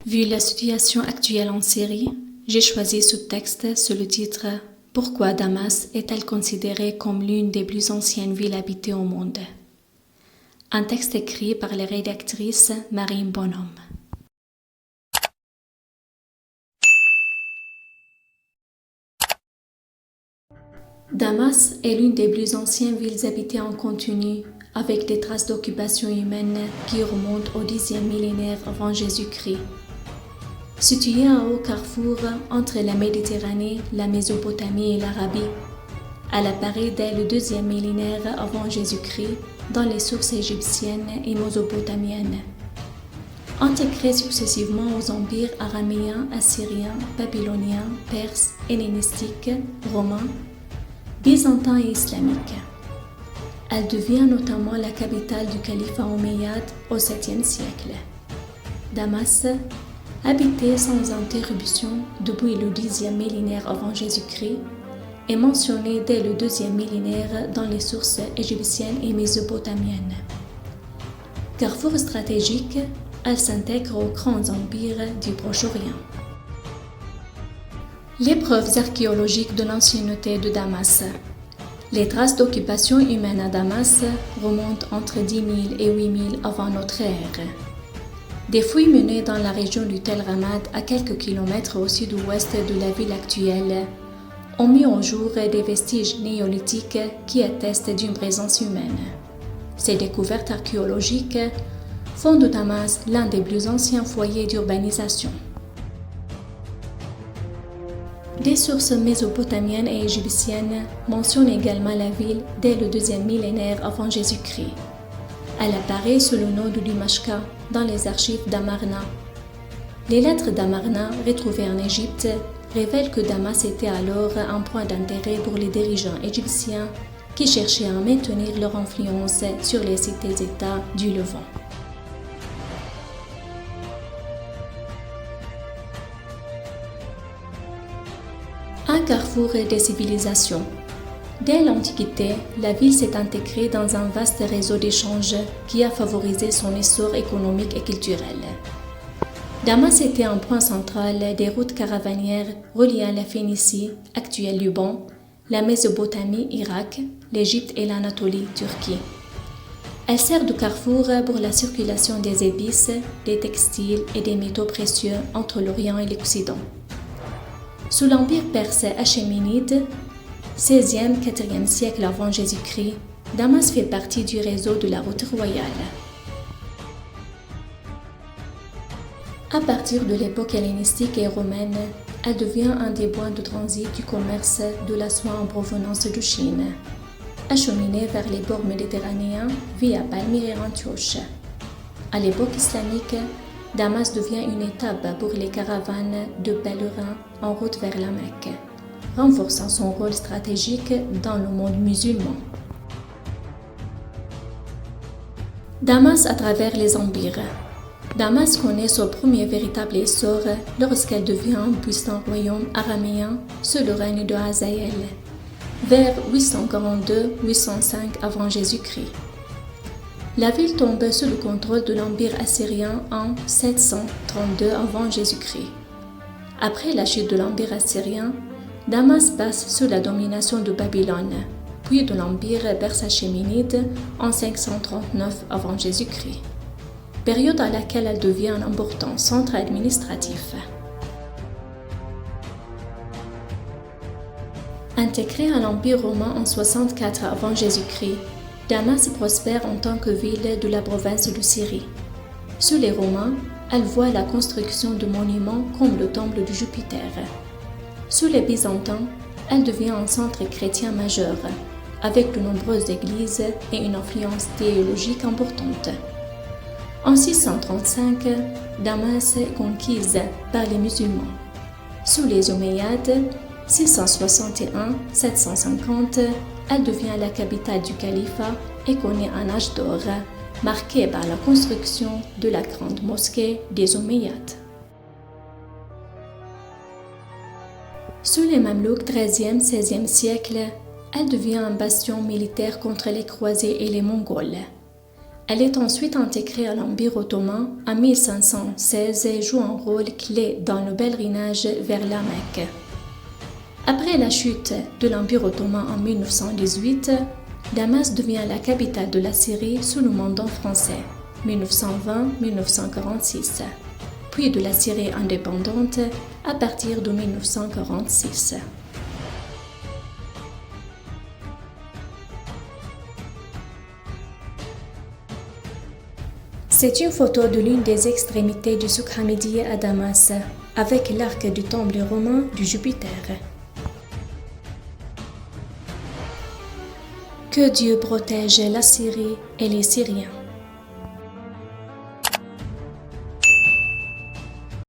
Vu la situation actuelle en Syrie, j'ai choisi ce texte sous le titre « Pourquoi Damas est-elle considérée comme l'une des plus anciennes villes habitées au monde ?» Un texte écrit par la rédactrice Marine Bonhomme. Damas est l'une des plus anciennes villes habitées en continu, avec des traces d'occupation humaine qui remontent au 10e millénaire avant Jésus-Christ. Située à haut carrefour entre la Méditerranée, la Mésopotamie et l'Arabie, elle apparaît dès le 2e millénaire avant Jésus-Christ dans les sources égyptiennes et mésopotamiennes. Intégrée successivement aux empires araméens, assyriens, babyloniens, perses, hellénistiques, romains, byzantins et islamiques. Elle devient notamment la capitale du califat omeyyade au 7e siècle. Damas, habitée sans interruption depuis le 10e millénaire avant Jésus-Christ, est mentionnée dès le 2e millénaire dans les sources égyptiennes et mésopotamiennes. Carrefour stratégique, elle s'intègre aux grands empires du Proche-Orient. Les preuves archéologiques de l'ancienneté de Damas. Les traces d'occupation humaine à Damas remontent entre 10 000 et 8 000 avant notre ère. Des fouilles menées dans la région du Tel Ramad, à quelques kilomètres au sud-ouest de la ville actuelle, ont mis au jour des vestiges néolithiques qui attestent d'une présence humaine. Ces découvertes archéologiques font de Damas l'un des plus anciens foyers d'urbanisation. Des sources mésopotamiennes et égyptiennes mentionnent également la ville dès le 2e millénaire avant Jésus-Christ. Elle apparaît sous le nom de Dimashqa dans les archives d'Amarna. Les lettres d'Amarna retrouvées en Égypte révèlent que Damas était alors un point d'intérêt pour les dirigeants égyptiens qui cherchaient à maintenir leur influence sur les cités-États du Levant. Un carrefour des civilisations. Dès l'Antiquité, la ville s'est intégrée dans un vaste réseau d'échanges qui a favorisé son essor économique et culturel. Damas était un point central des routes caravanières reliant la Phénicie, actuelle Liban, la Mésopotamie, Irak, l'Égypte et l'Anatolie, Turquie. Elle sert de carrefour pour la circulation des épices, des textiles et des métaux précieux entre l'Orient et l'Occident. Sous l'empire perse achéménide, 16e-4e siècle avant Jésus-Christ, Damas fait partie du réseau de la route royale. À partir de l'époque hellénistique et romaine, elle devient un des points de transit du commerce de la soie en provenance de Chine, acheminée vers les bords méditerranéens via Palmyre et Antioche. À l'époque islamique, Damas devient une étape pour les caravanes de pèlerins en route vers la Mecque, renforçant son rôle stratégique dans le monde musulman. Damas à travers les empires. Damas connaît son premier véritable essor lorsqu'elle devient un puissant royaume araméen sous le règne de Hazaël, vers 842-805 avant Jésus-Christ. La ville tombe sous le contrôle de l'Empire assyrien en 732 avant Jésus-Christ. Après la chute de l'Empire assyrien, Damas passe sous la domination de Babylone, puis de l'Empire perse-achéménide en 539 avant Jésus-Christ, période à laquelle elle devient un important centre administratif. Intégrée à l'Empire romain en 64 avant Jésus-Christ, Damas prospère en tant que ville de la province de Syrie. Sous les Romains, elle voit la construction de monuments comme le temple de Jupiter. Sous les Byzantins, elle devient un centre chrétien majeur, avec de nombreuses églises et une influence théologique importante. En 635, Damas est conquise par les musulmans. Sous les Omeyyades, 661-750, elle devient la capitale du califat et connaît un âge d'or, marqué par la construction de la grande mosquée des Omeyyades. Sous les Mamelouks 13e-16e siècle, Elle devient un bastion militaire contre les croisés et les Mongols. Elle est ensuite intégrée à l'Empire ottoman en 1516 et joue un rôle clé dans le pèlerinage vers la Mecque. Après la chute de l'Empire ottoman en 1918, Damas devient la capitale de la Syrie sous le mandat français, 1920-1946, puis de la Syrie indépendante à partir de 1946. C'est une photo de l'une des extrémités du souk Hamidiyya à Damas, avec l'arc du temple romain du Jupiter. Que Dieu protège la Syrie et les Syriens.